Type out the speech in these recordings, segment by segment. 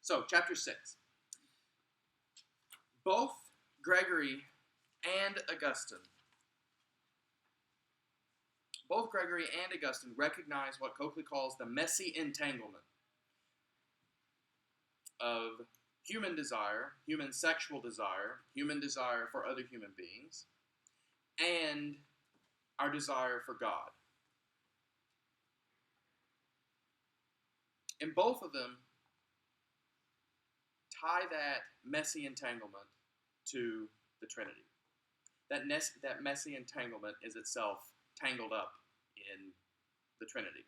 So, chapter 6. Both Gregory and Augustine recognize what Coakley calls the messy entanglement of human desire, human sexual desire, human desire for other human beings, and our desire for God. And both of them tie that messy entanglement to the Trinity. That messy entanglement is itself tangled up in the Trinity.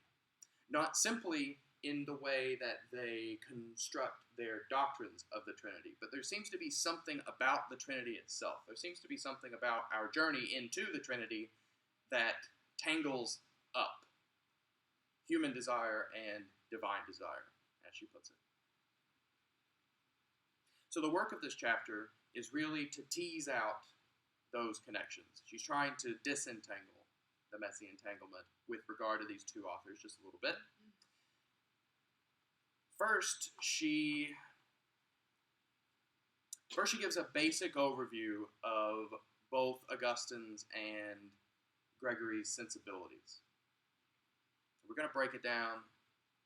Not simply in the way that they construct their doctrines of the Trinity, but there seems to be something about the Trinity itself. There seems to be something about our journey into the Trinity that tangles up human desire and divine desire, as she puts it. So the work of this chapter is really to tease out those connections. She's trying to disentangle the messy entanglement with regard to these two authors just a little bit. First, she gives a basic overview of both Augustine's and Gregory's sensibilities. We're going to break it down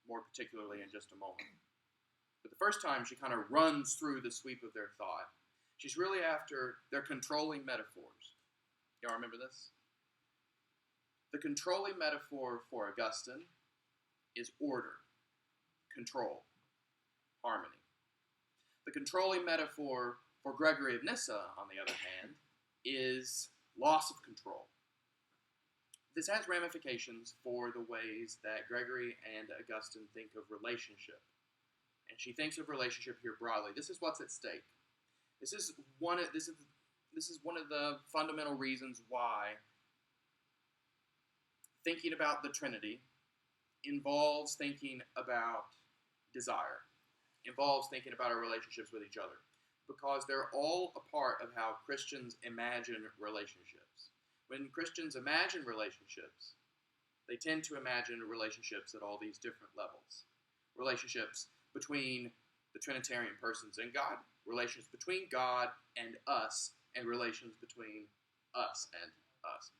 more particularly in just a moment. But the first time, she kind of runs through the sweep of their thought. She's really after their controlling metaphors. Y'all remember this? The controlling metaphor for Augustine is order, control, harmony. The controlling metaphor for Gregory of Nyssa, on the other hand, is loss of control. This has ramifications for the ways that Gregory and Augustine think of relationship. And she thinks of relationship here broadly. This is what's at stake. This is one of the fundamental reasons why thinking about the Trinity involves thinking about desire, involves thinking about our relationships with each other, because they're all a part of how Christians imagine relationships. When Christians imagine relationships, they tend to imagine relationships at all these different levels. Relationships between the Trinitarian persons and God, relations between God and us, and relations between us and us.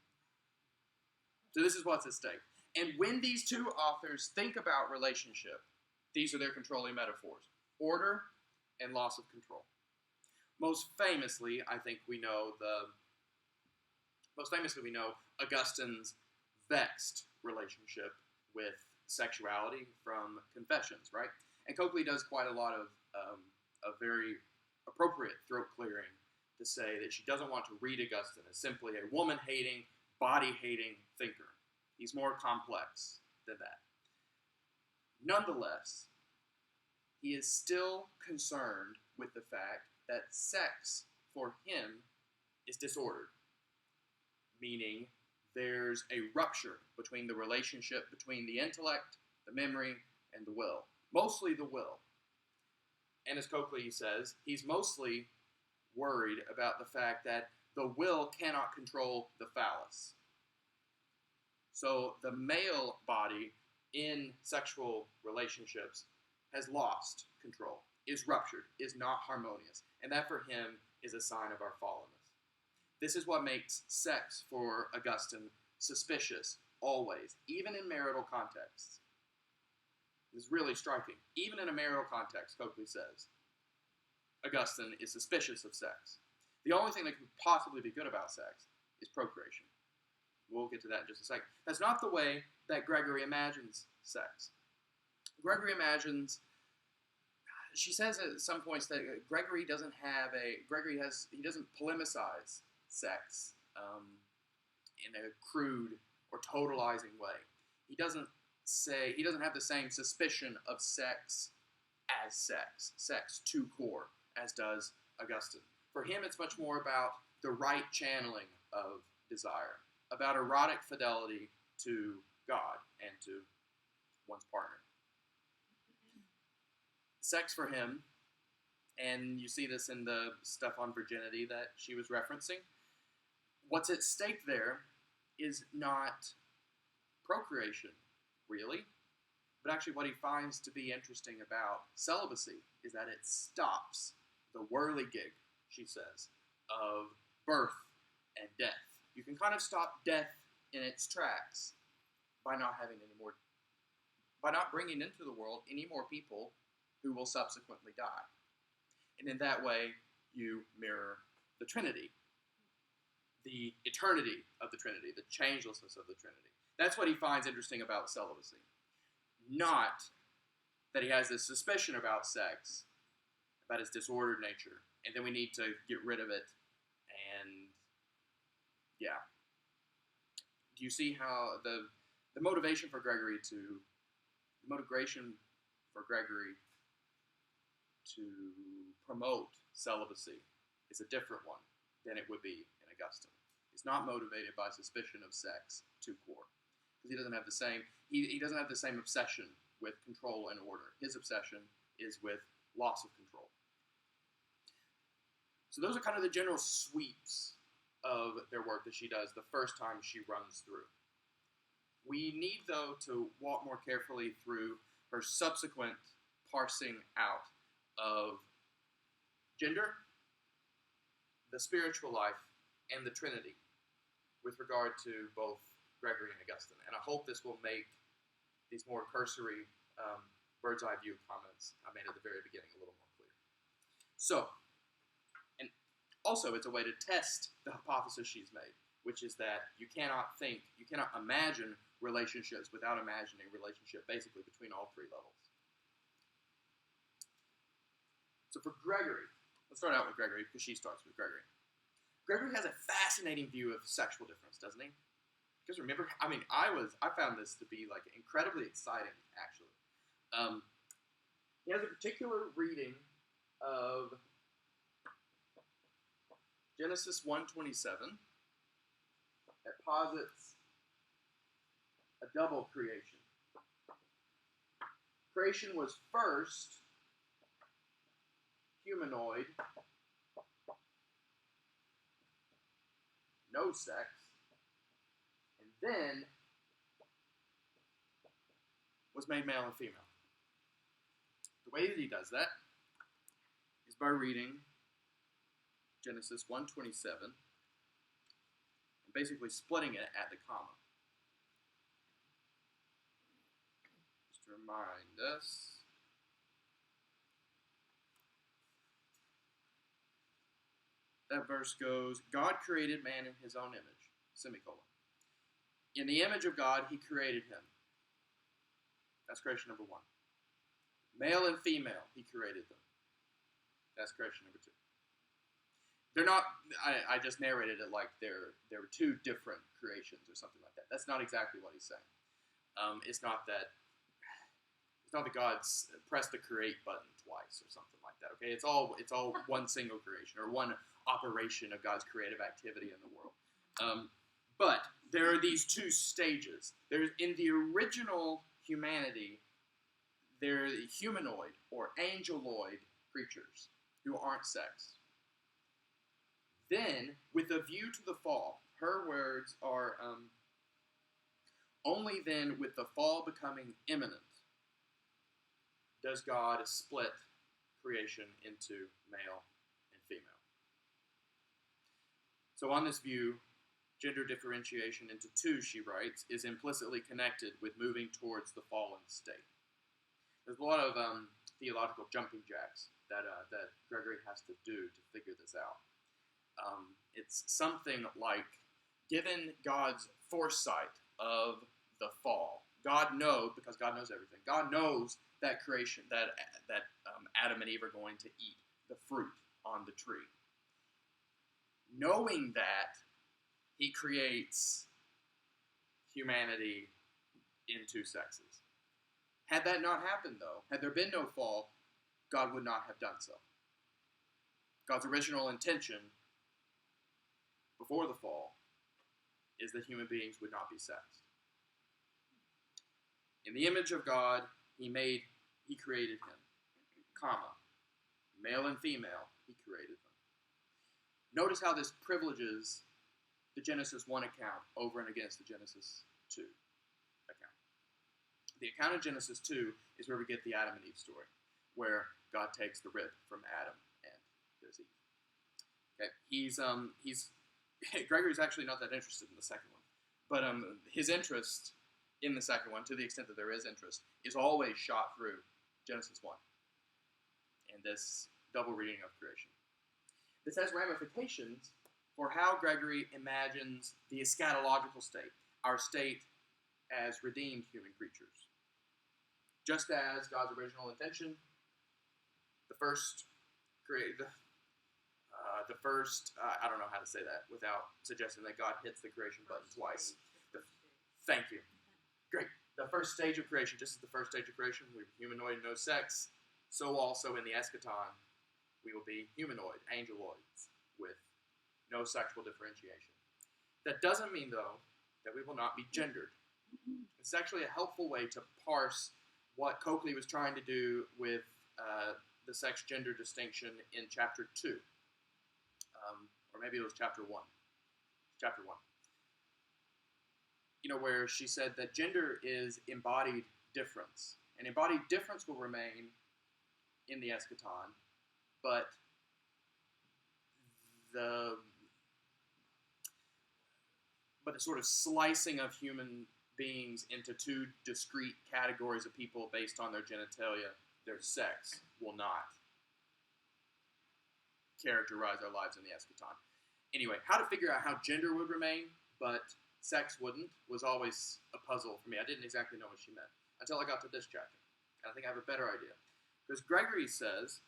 So this is what's at stake. And when these two authors think about relationship, these are their controlling metaphors: order and loss of control. Most famously, I think we know Augustine's vexed relationship with sexuality from Confessions, right? And Coakley does quite a lot of very appropriate throat clearing to say that she doesn't want to read Augustine as simply a woman-hating, body-hating thinker. He's more complex than that. Nonetheless, he is still concerned with the fact that sex for him is disordered, meaning there's a rupture between the relationship between the intellect, the memory, and the will. Mostly the will. And as Coakley says, he's mostly worried about the fact that the will cannot control the phallus. So the male body in sexual relationships has lost control, is ruptured, is not harmonious. And that for him is a sign of our fallenness. This is what makes sex for Augustine suspicious, always, even in marital contexts. This is really striking. Even in a marital context, Coakley says, Augustine is suspicious of sex. The only thing that could possibly be good about sex is procreation. We'll get to that in just a second. That's not the way that Gregory imagines sex. Gregory imagines, she says at some points that Gregory doesn't polemicize sex in a crude or totalizing way. He doesn't have the same suspicion of sex as sex to core, as does Augustine. For him, it's much more about the right channeling of desire, about erotic fidelity to God and to one's partner. Sex for him, and you see this in the stuff on virginity that she was referencing, what's at stake there is not procreation, really. But actually what he finds to be interesting about celibacy is that it stops the whirligig, she says, of birth and death. You can kind of stop death in its tracks by not bringing into the world any more people who will subsequently die. And in that way, you mirror the Trinity, the eternity of the Trinity, the changelessness of the Trinity. That's what he finds interesting about celibacy. Not that he has this suspicion about sex, about its disordered nature, and then we need to get rid of it, and yeah. Do you see how the motivation for Gregory to promote celibacy is a different one than it would be in Augustine. He's not motivated by suspicion of sex to core, because he doesn't have the same obsession with control and order. His obsession is with loss of control. So those are kind of the general sweeps of their work that she does the first time she runs through. We need, though, to walk more carefully through her subsequent parsing out of gender, the spiritual life, and the Trinity with regard to both Gregory and Augustine. And I hope this will make these more cursory bird's eye view comments I made at the very beginning a little more clear. So, and also it's a way to test the hypothesis she's made, which is that you cannot imagine relationships without imagining relationship basically between all three levels. So for Gregory, let's start out with Gregory because she starts with Gregory. Gregory has a fascinating view of sexual difference, doesn't he? Because remember, I found this to be like incredibly exciting, actually. He has a particular reading of Genesis 1:27 that posits a double creation. Creation was first humanoid, no sex, and then was made male and female. The way that he does that is by reading Genesis 1:27 and basically splitting it at the comma. Just to remind us. That verse goes, God created man in his own image, semicolon. In the image of God, he created him. That's creation number 1. Male and female, he created them. That's creation number 2. They're not, I just narrated it like there were 2 different creations or something like that. That's not exactly what he's saying. It's not that God's pressed the create button twice or something like that. Okay, it's all one single creation or one operation of God's creative activity in the world. But there are these 2 stages. There's in the original humanity, they're the humanoid or angeloid creatures who aren't sex. Then, with a view to the fall, her words are, only then with the fall becoming imminent does God split creation into male and female. So on this view, gender differentiation into 2, she writes, is implicitly connected with moving towards the fallen state. There's a lot of theological jumping jacks that Gregory has to do to figure this out. It's something like, given God's foresight of the fall, God knows, because God knows everything, God knows that creation, that Adam and Eve are going to eat the fruit on the tree. Knowing that, he creates humanity in 2 sexes. Had that not happened, though, had there been no fall, God would not have done so. God's original intention before the fall is that human beings would not be sexed. In the image of God, he created him, comma, male and female, he created them. Notice how this privileges the Genesis 1 account over and against the Genesis 2 account. The account of Genesis 2 is where we get the Adam and Eve story, where God takes the rib from Adam and there's Eve. Okay, he's Gregory's actually not that interested in the second one, but his interest in the second one, to the extent that there is interest, is always shot through Genesis 1 and this double reading of creation. This has ramifications for how Gregory imagines the eschatological state, our state as redeemed human creatures. Just as God's original intention, I don't know how to say that without suggesting that God hits the creation button twice. Thank you. Great. The first stage of creation, just as the first stage of creation, we were humanoid, no sex, so also in the eschaton, we will be humanoid, angeloids, with no sexual differentiation. That doesn't mean, though, that we will not be gendered. It's actually a helpful way to parse what Coakley was trying to do with the sex-gender distinction in Chapter 2. Or maybe it was Chapter 1. Chapter 1. Where she said that gender is embodied difference. And embodied difference will remain in the eschaton, but the sort of slicing of human beings into two discrete categories of people based on their genitalia, their sex, will not characterize our lives in the eschaton. Anyway, how to figure out how gender would remain, but sex wouldn't, was always a puzzle for me. I didn't exactly know what she meant until I got to this chapter. And I think I have a better idea. Because Gregory says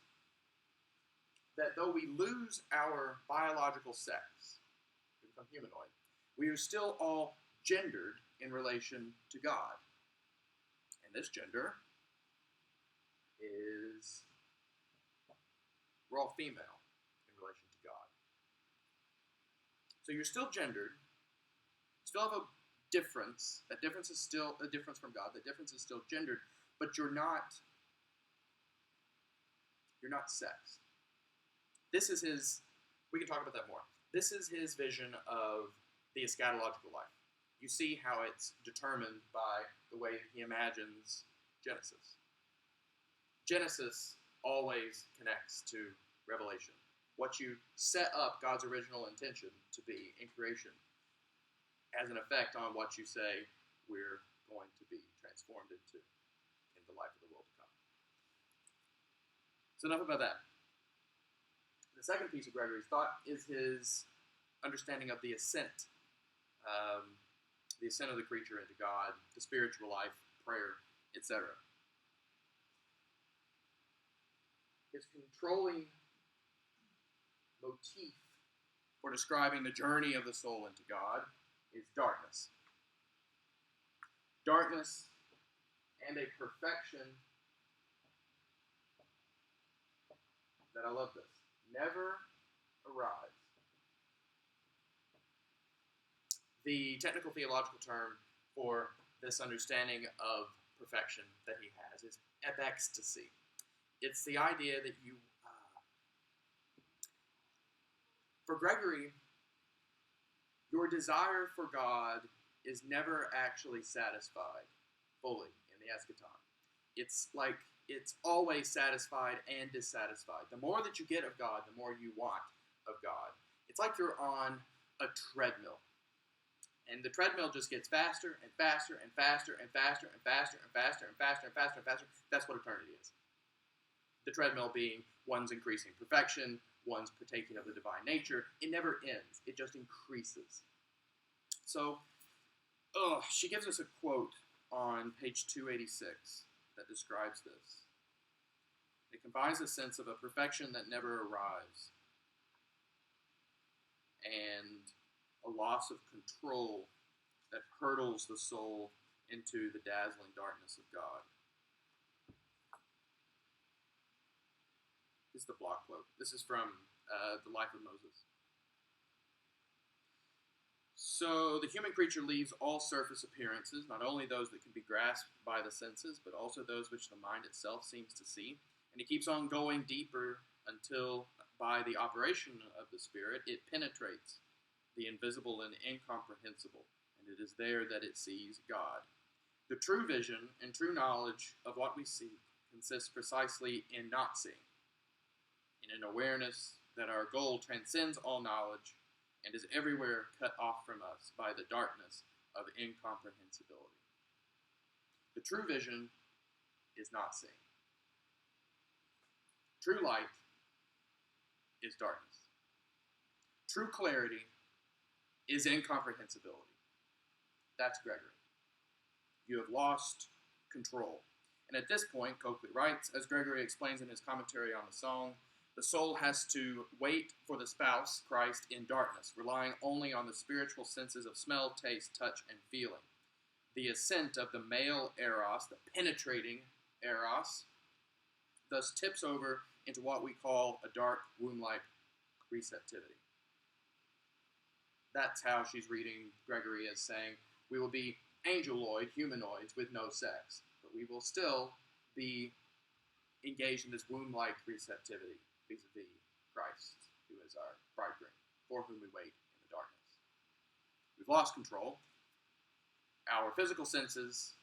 that though we lose our biological sex, we become humanoid, we are still all gendered in relation to God. And this gender is, we're all female in relation to God. So you're still gendered, still have a difference. That difference is still a difference from God. That difference is still gendered, but you're not sexed. This is his, we can talk about that more. This is his vision of the eschatological life. You see how it's determined by the way he imagines Genesis. Genesis always connects to Revelation. What you set up God's original intention to be in creation has an effect on what you say we're going to be transformed into in the life of the world to come. So enough about that. The second piece of Gregory's thought is his understanding of the ascent of the creature into God, the spiritual life, prayer, etc. His controlling motif for describing the journey of the soul into God is darkness. Darkness and a perfection that, I love this, never arrives. The technical theological term for this understanding of perfection that he has is epicstasy. It's the idea that you, for Gregory, your desire for God is never actually satisfied fully in the eschaton. It's like it's always satisfied and dissatisfied. The more that you get of God, the more you want of God. It's like you're on a treadmill. And the treadmill just gets faster and faster and faster and faster and faster and faster and faster and faster and faster. That's what eternity is. The treadmill being one's increasing perfection, one's partaking of the divine nature. It never ends. It just increases. So, she gives us a quote on page 286 that describes this. It combines a sense of a perfection that never arrives and a loss of control that hurtles the soul into the dazzling darkness of God. This is the block quote. This is from The Life of Moses. So the human creature leaves all surface appearances, not only those that can be grasped by the senses, but also those which the mind itself seems to see. And he keeps on going deeper until, by the operation of the Spirit, it penetrates the invisible and incomprehensible, and it is there that it sees God. The true vision and true knowledge of what we seek consists precisely in not seeing, in an awareness that our goal transcends all knowledge and is everywhere cut off from us by the darkness of incomprehensibility. The true vision is not seeing. True light is darkness. True clarity is incomprehensibility. That's Gregory. You have lost control. And at this point, Coakley writes, as Gregory explains in his commentary on the song, the soul has to wait for the spouse, Christ, in darkness, relying only on the spiritual senses of smell, taste, touch, and feeling. The ascent of the male eros, the penetrating eros, thus tips over into what we call a dark, womb-like receptivity. That's how she's reading Gregory as saying, we will be angeloid, humanoids with no sex, but we will still be engaged in this womb-like receptivity vis-a-vis Christ, who is our bridegroom, for whom we wait in the darkness. We've lost control. Our physical senses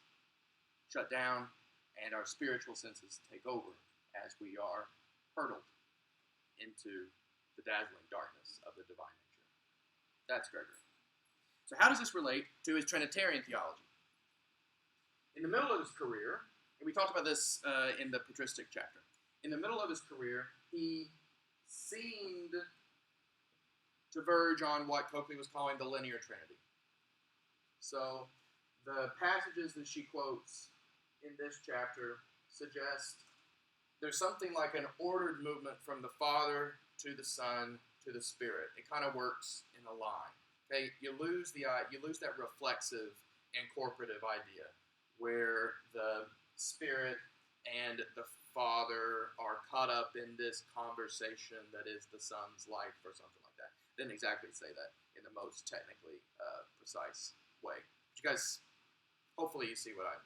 shut down, and our spiritual senses take over as we are hurtled into the dazzling darkness of the divine nature. That's Gregory. So how does this relate to his Trinitarian theology? In the middle of his career, and we talked about this in the patristic chapter, in the middle of his career, he seemed to verge on what Coakley was calling the linear trinity. So the passages that she quotes in this chapter suggest there's something like an ordered movement from the Father to the Son to the Spirit. It kind of works in a line. Okay, you lose that reflexive and corporative idea where the Spirit and the Father are caught up in this conversation that is the Son's life or something like that. Didn't exactly say that in the most technically precise way. But you guys, hopefully you see what I'm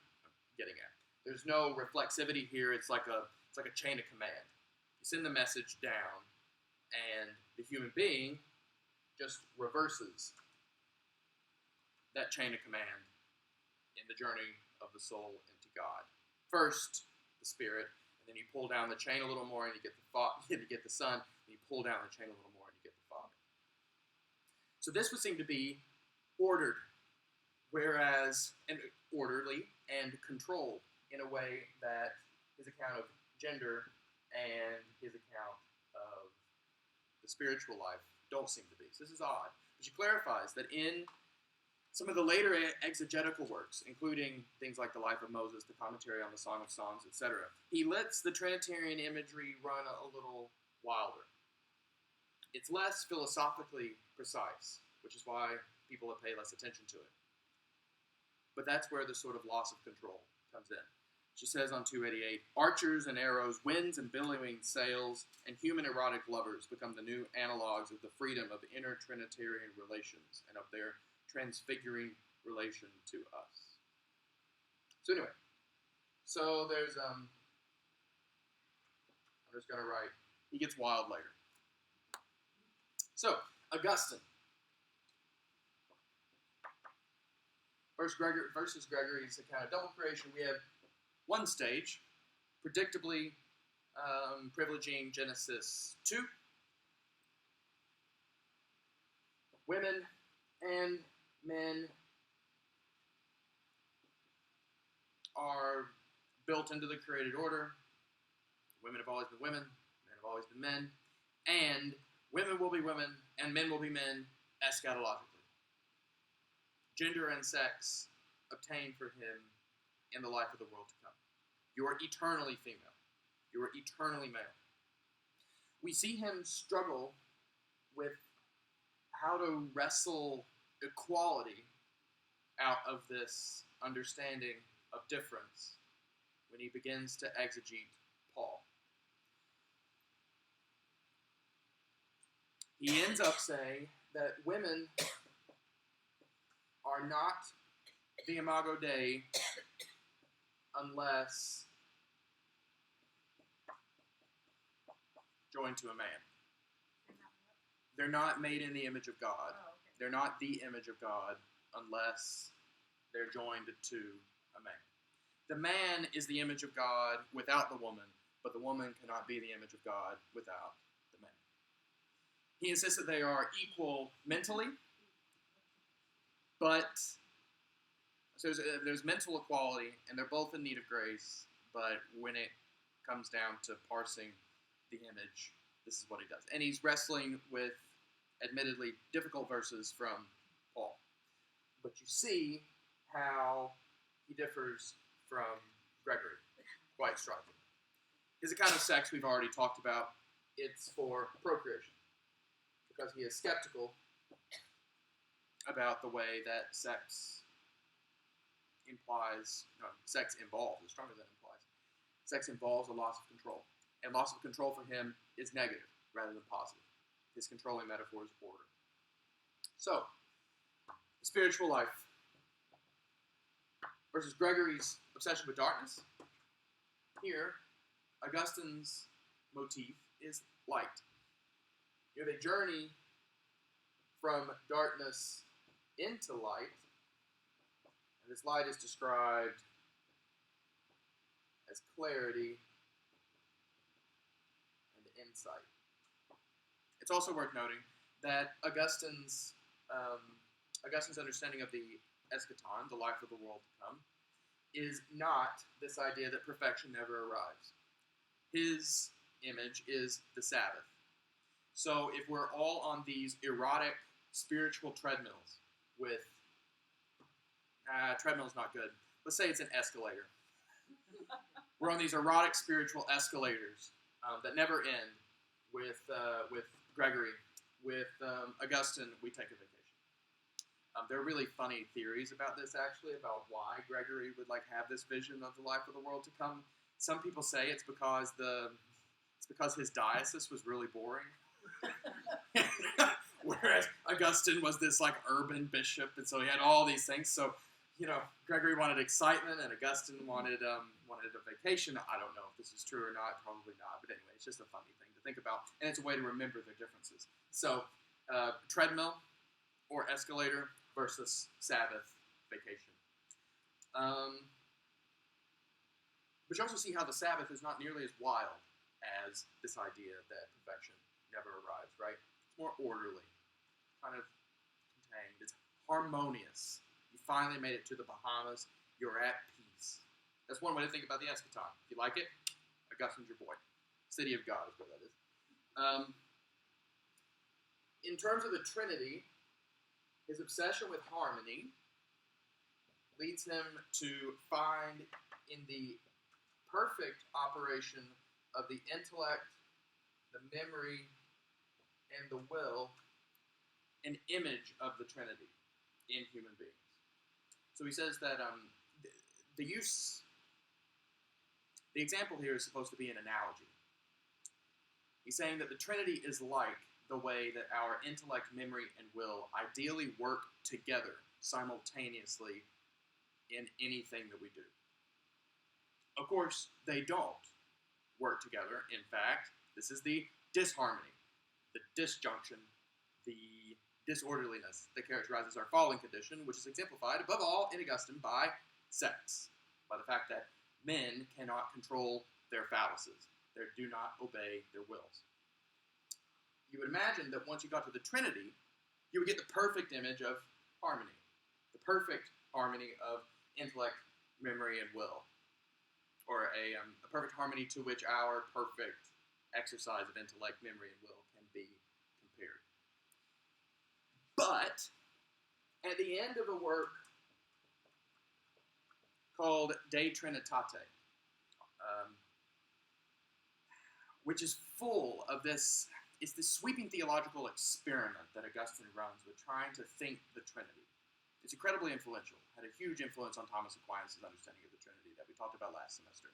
getting at. There's no reflexivity here. It's like a chain of command. You send the message down, and the human being just reverses that chain of command in the journey of the soul into God. First, the Spirit, and then you pull down the chain a little more, and you get the Son, and you pull down the chain a little more, and you get the Father. So this would seem to be ordered, and orderly and controlled in a way that his account of gender and his account of the spiritual life don't seem to be. So this is odd. But she clarifies that in some of the later exegetical works, including things like the Life of Moses, the commentary on the Song of Songs, etc., he lets the Trinitarian imagery run a little wilder. It's less philosophically precise, which is why people pay less attention to it. But that's where the sort of loss of control comes in. She says on 288, archers and arrows, winds and billowing sails, and human erotic lovers become the new analogues of the freedom of inner Trinitarian relations and of their transfiguring relation to us. So anyway, there's, I'm just going to write, he gets wild later. So, Augustine. Versus Gregory's account of double creation, we have one stage, predictably privileging Genesis 2. Women and men are built into the created order. Women have always been women, men have always been men, and women will be women, and men will be men eschatologically. Gender and sex obtained for him in the life of the world to come. You are eternally female. You are eternally male. We see him struggle with how to wrestle equality out of this understanding of difference when he begins to exegete Paul. He ends up saying that women are not the imago Dei unless joined to a man. They're not made in the image of God. Oh, okay. They're not the image of God unless they're joined to a man. The man is the image of God without the woman, but the woman cannot be the image of God without the man. He insists that they are equal mentally, but so there's mental equality, and they're both in need of grace, but when it comes down to parsing the image, this is what he does. And he's wrestling with, admittedly, difficult verses from Paul. But you see how he differs from Gregory quite strikingly. His account of sex we've already talked about. It's for procreation, because he is skeptical about the way that sex involves, is stronger than implies. Sex involves a loss of control. And loss of control for him is negative rather than positive. His controlling metaphor is order. So, the spiritual life versus Gregory's obsession with darkness. Here, Augustine's motif is light. Here they journey from darkness into light, and this light is described as clarity and insight. It's also worth noting that Augustine's understanding of the eschaton, the life of the world to come, is not this idea that perfection never arrives. His image is the Sabbath. So if we're all on these erotic spiritual treadmills with, treadmill's not good. Let's say it's an escalator. We're on these erotic spiritual escalators that never end. With Gregory, with Augustine, we take a vacation. There are really funny theories about this, actually, about why Gregory would have this vision of the life of the world to come. Some people say it's because his diocese was really boring. Whereas Augustine was this urban bishop, and so he had all these things. So, Gregory wanted excitement, and Augustine wanted a vacation. I don't know if this is true or not. Probably not. But anyway, it's just a funny thing to think about, and it's a way to remember their differences. So, treadmill or escalator versus Sabbath vacation. But you also see how the Sabbath is not nearly as wild as this idea that perfection never arrives, right? It's more orderly, kind of contained. It's harmonious. You finally made it to the Bahamas. You're at peace. That's one way to think about the eschaton. If you like it, Augustine's your boy. City of God is where that is. In terms of the Trinity, his obsession with harmony leads him to find in the perfect operation of the intellect, the memory, and the will an image of the Trinity in human beings. So he says that the example here is supposed to be an analogy. He's saying that the Trinity is like the way that our intellect, memory, and will ideally work together simultaneously in anything that we do. Of course, they don't work together. In fact, this is the disharmony, the disjunction, the disorderliness that characterizes our fallen condition, which is exemplified, above all, in Augustine, by sex, by the fact that men cannot control their phalluses. They do not obey their wills. You would imagine that once you got to the Trinity, you would get the perfect image of harmony, the perfect harmony of intellect, memory, and will, or a perfect harmony to which our perfect exercise of intellect, memory, and will can be compared. But at the end of a work called De Trinitate, which is full of this, it's this sweeping theological experiment that Augustine runs with trying to think the Trinity. It's incredibly influential, had a huge influence on Thomas Aquinas' understanding of the Trinity that we talked about last semester.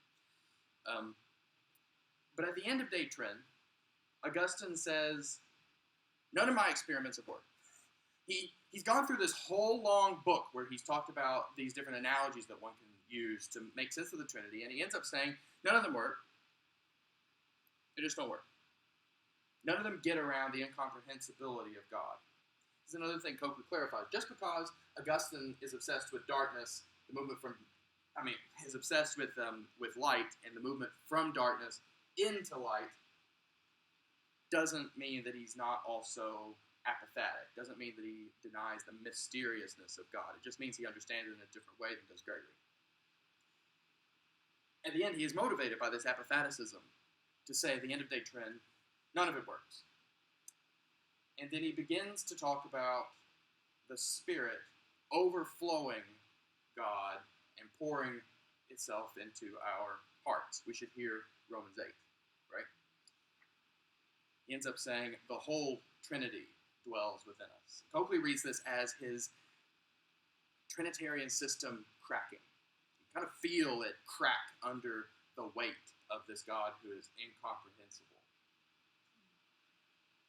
But at the end of De Trin, Augustine says, none of my experiments have worked. He's gone through this whole long book where he's talked about these different analogies that one can use to make sense of the Trinity, and he ends up saying, none of them work. They just don't work. None of them get around the incomprehensibility of God. This is another thing Coker clarifies. Just because Augustine is obsessed with darkness, the movement from is obsessed with light and the movement from darkness into light, doesn't mean that he's not also apathetic. Doesn't mean that he denies the mysteriousness of God. It just means he understands it in a different way than does Gregory. At the end, he is motivated by this apatheticism to say, at the end of day trend, none of it works. And then he begins to talk about the Spirit overflowing God and pouring itself into our hearts. We should hear Romans 8, right? He ends up saying the whole Trinity dwells within us. Coakley reads this as his Trinitarian system cracking. You kind of feel it crack under the weight of this God who is incomprehensible.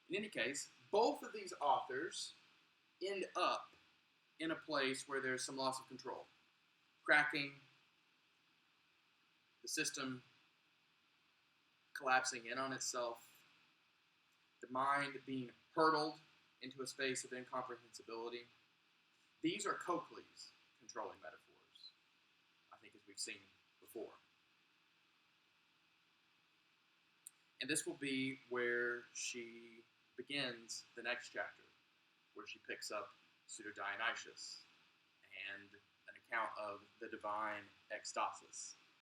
In any case, both of these authors end up in a place where there's some loss of control. Cracking, the system collapsing in on itself, the mind being hurtled into a space of incomprehensibility. These are Coakley's controlling metaphors, I think, as we've seen before. And this will be where she begins the next chapter, where she picks up Pseudo-Dionysius and an account of the divine ecstasis.